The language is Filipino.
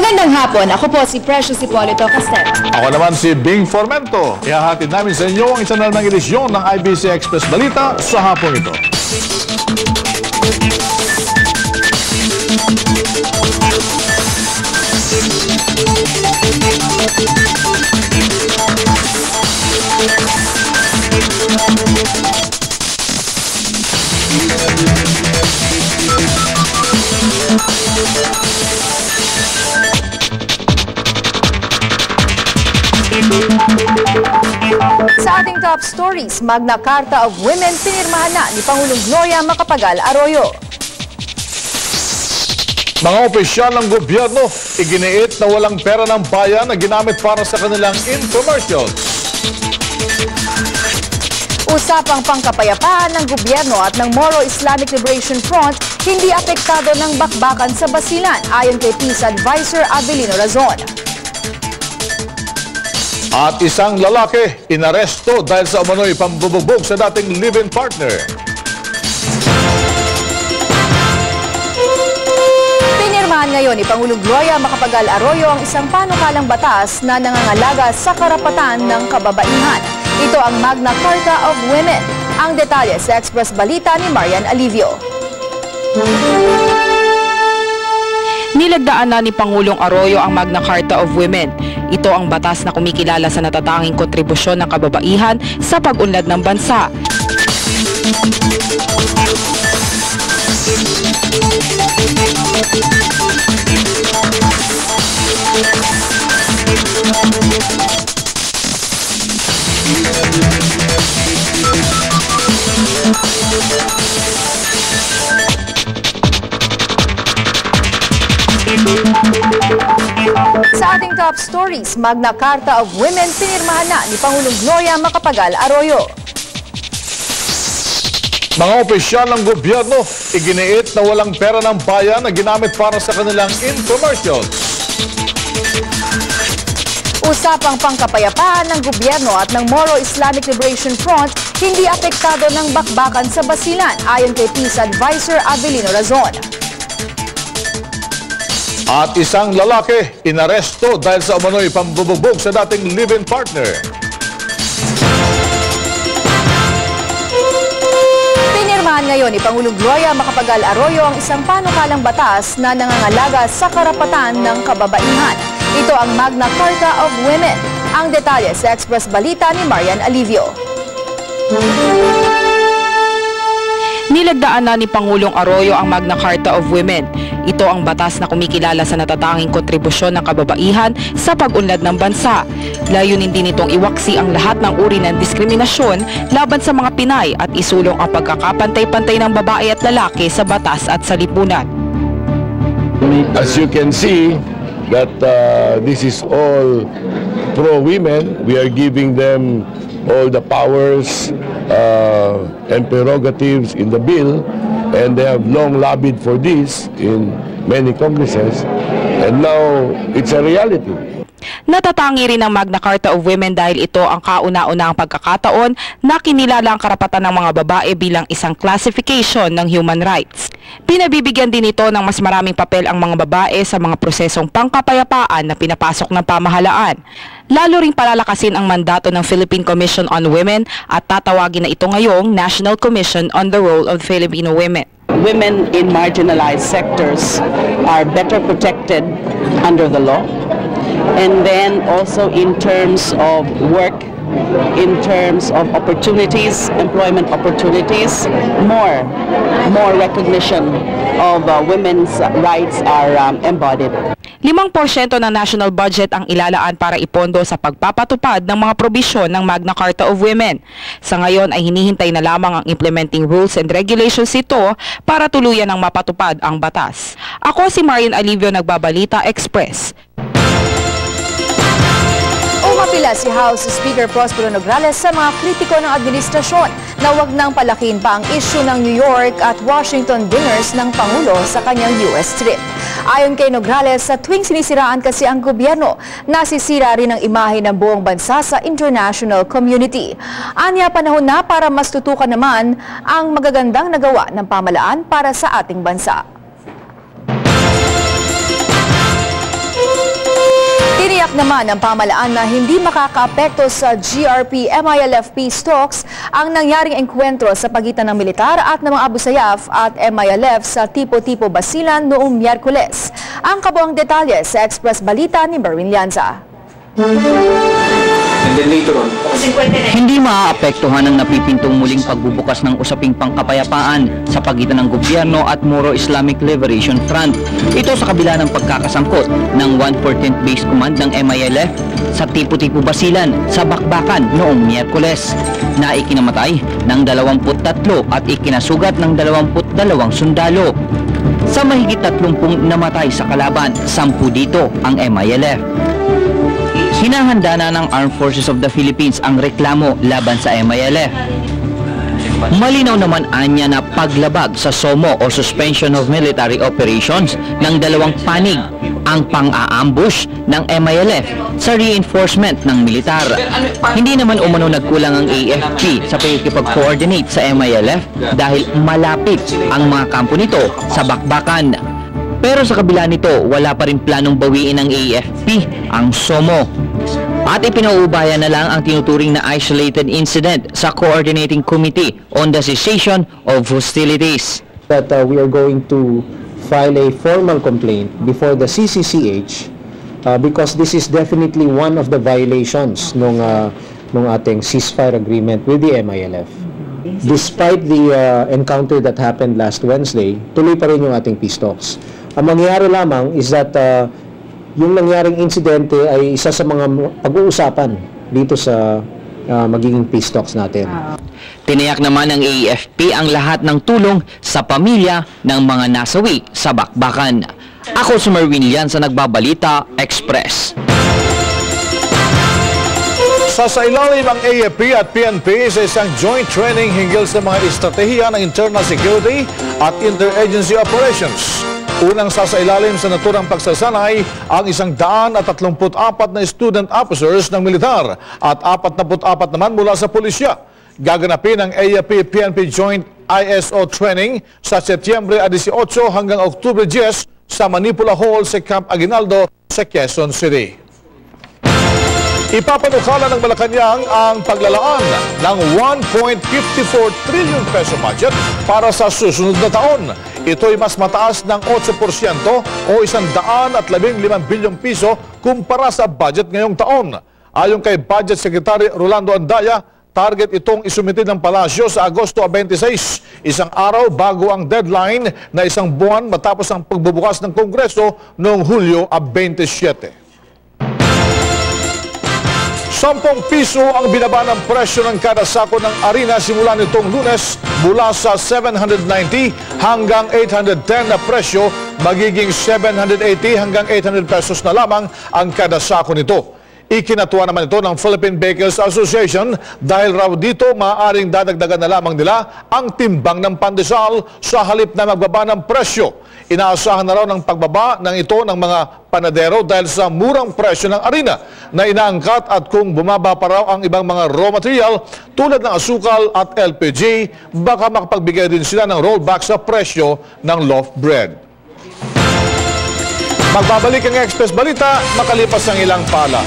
Magandang hapon. Ako po si Precious Hipolito Castel. Ako naman si Bing Formento. Ihahatid namin sa inyo ang isa na namang edisyon ng IBC Express Balita sa hapon ito. Sa ating top stories, Magna Carta of Women pinirmahan na ni Pangulong Gloria Macapagal Arroyo. Mga opisyal ng gobyerno, iginiit na walang pera ng bayan na ginamit para sa kanilang infomercials. Usapang pangkapayapaan ng gobyerno at ng Moro Islamic Liberation Front hindi apektado ng bakbakan sa Basilan ayon kay Peace Advisor Avelino Razon. At isang lalaki inaresto dahil sa umano'y pambubugbog sa dating live-in partner. Pinirmahan ngayon ni Pangulong Gloria Macapagal Arroyo ang isang panukalang batas na nangangalaga sa karapatan ng kababaihan. Ito ang Magna Carta of Women. Ang detalye sa Express Balita ni Marian Alivio. Nilagdaan na ni Pangulong Arroyo ang Magna Carta of Women. Ito ang batas na kumikilala sa natatanging kontribusyon ng kababaihan sa pag-unlad ng bansa. Sa ating top stories, Magna Carta of Women pinirmahan na ni Pangulong Gloria Macapagal Arroyo. Mga opisyal ng gobyerno, iginiit na walang pera ng bayan na ginamit para sa kanilang infomercials. Usapang pangkapayapaan ng gobyerno at ng Moro Islamic Liberation Front hindi apektado ng bakbakan sa Basilan ayon kay Peace Advisor Avelino Razon. At isang lalaki inaresto dahil sa umano'y pambubugbog sa dating live-in partner. Pinirmahan ngayon ni Pangulong Gloria Macapagal Arroyo ang isang panukalang batas na nangangalaga sa karapatan ng kababaihan. Ito ang Magna Carta of Women. Ang detalye sa Express Balita ni Marian Alivio. Nilagdaan na ni Pangulong Arroyo ang Magna Carta of Women. Ito ang batas na kumikilala sa natatanging kontribusyon ng kababaihan sa pag-unlad ng bansa. Layunin din itong iwaksi ang lahat ng uri ng diskriminasyon laban sa mga Pinay at isulong ang pagkakapantay-pantay ng babae at lalaki sa batas at sa lipunan. As you can see, that this is all pro-women. We are giving them all the powers and prerogatives in the bill, and they have long lobbied for this in many congresses, and now it's a reality. Natatangi rin ang Magna Carta of Women dahil ito ang kauna-unahang pagkakataon na kinilala ang karapatan ng mga babae bilang isang classification ng human rights. Pinabibigyan din ito ng mas maraming papel ang mga babae sa mga prosesong pangkapayapaan na pinapasok ng pamahalaan. Lalo ring palalakasin ang mandato ng Philippine Commission on Women at tatawagin na ito ngayong National Commission on the Role of Filipino Women. Women in marginalized sectors are better protected under the law, and then also in terms of work, in terms of opportunities, employment opportunities, more recognition of women's rights are embodied. 5% ng national budget ang ilalaan para ipondo sa pagpapatupad ng mga probisyon ng Magna Carta of Women. Sa ngayon ay hinihintay na lamang ang implementing rules and regulations ito para tuluyan ang mapatupad ang batas. Ako si Marian Alivio, Nagbabalita Express. Umapila si House Speaker Prospero Nograles sa mga kritiko ng administrasyon na huwag nang palakin pa ang issue ng New York at Washington dinners ng Pangulo sa kanyang US trip. Ayon kay Nograles, sa tuwing sinisiraan kasi ang gobyerno, nasisira rin ang imahe ng buong bansa sa international community. Anya, panahon na para mas tutukan naman ang magagandang nagawa ng pamahalaan para sa ating bansa. Tiniyak naman ng pamahalaan na hindi makakaapekto sa GRP-MILF peace talks ang nangyaring engkwentro sa pagitan ng militar at ng mga Abu Sayyaf at MILF sa Tipo-Tipo Basilan noong Miyerkules. Ang kabuang detalye sa Express Balita ni Berwin Lianza. Hindi maaapektuhan ang napipintong muling pagbubukas ng usaping pangkapayapaan sa pagitan ng gobyerno at Moro Islamic Liberation Front. Ito sa kabila ng pagkakasangkot ng 114th Base Command ng MILF sa Tipo-Tipo Basilan sa Bakbakan noong Miyerkules na ikinamatay ng 23 at ikinasugat ng 22 sundalo. Sa mahigit 30 namatay sa kalaban, 10 dito ang MILF. Hinahanda na ng Armed Forces of the Philippines ang reklamo laban sa MILF. Malinaw naman anya na paglabag sa SOMO o Suspension of Military Operations ng dalawang panig ang pang-aambush ng MILF sa reinforcement ng militar. Hindi naman umano nagkulang ang AFP sa pagkikipag-coordinate sa MILF dahil malapit ang mga kampo nito sa Bakbakan. Pero sa kabila nito, wala pa rin planong bawiin ng AFP ang SOMO. At ipinauubayan na lang ang tinuturing na isolated incident sa Coordinating Committee on the Cessation of Hostilities. That we are going to file a formal complaint before the CCCH because this is definitely one of the violations nung ating ceasefire agreement with the MILF. Despite the encounter that happened last Wednesday, tuloy pa rin yung ating peace talks. Ang mangyayari lamang is that yung nangyaring insidente ay isa sa mga pag-uusapan dito sa magiging peace talks natin. Tiniyak naman ng AFP ang lahat ng tulong sa pamilya ng mga nasawi sa Bakbakan. Ako si Merwin Lianza, Nagbabalita, Express. Sasailalim ang AFP at PNP sa isang joint training hinggil sa mga estratehiya ng internal security at interagency operations. Unang sasailalim sa naturang pagsasanay ang 134 na student officers ng militar at 44 naman mula sa pulisya. Gaganapin ang AFP-PNP Joint ISO Training sa Setyembre 18 hanggang Oktubre 10 sa Manipula Hall sa Camp Aguinaldo sa Quezon City. Ipapanukala ng Malacanang ang paglalaan ng 1.54 trillion peso budget para sa susunod na taon. Ito'y mas mataas ng 8% o 115 bilyong piso kumpara sa budget ngayong taon. Ayon kay Budget Secretary Rolando Andaya, target itong isumite ng Palasyo sa Agosto 26, isang araw bago ang deadline na isang buwan matapos ang pagbubukas ng Kongreso noong Hulyo 27. 10 piso ang binaba ng presyo ng kada sako ng harina simula nitong Lunes mula sa 790 hanggang 810 na presyo, magiging 780 hanggang 800 pesos na lamang ang kada sako nito. Ikinatuwa naman ito ng Philippine Bakers Association dahil raw dito maaaring dadagdagan na lamang nila ang timbang ng pandesal sa halip na magbaba ng presyo. Inaasahan na raw ng pagbaba ng ito ng mga panadero dahil sa murang presyo ng harina na inaangkat at kung bumaba pa raw ang ibang mga raw material tulad ng asukal at LPG, baka makapagbigay din sila ng rollback sa presyo ng loaf bread. Magbabalik ang Express Balita makalipas ang ilang pala.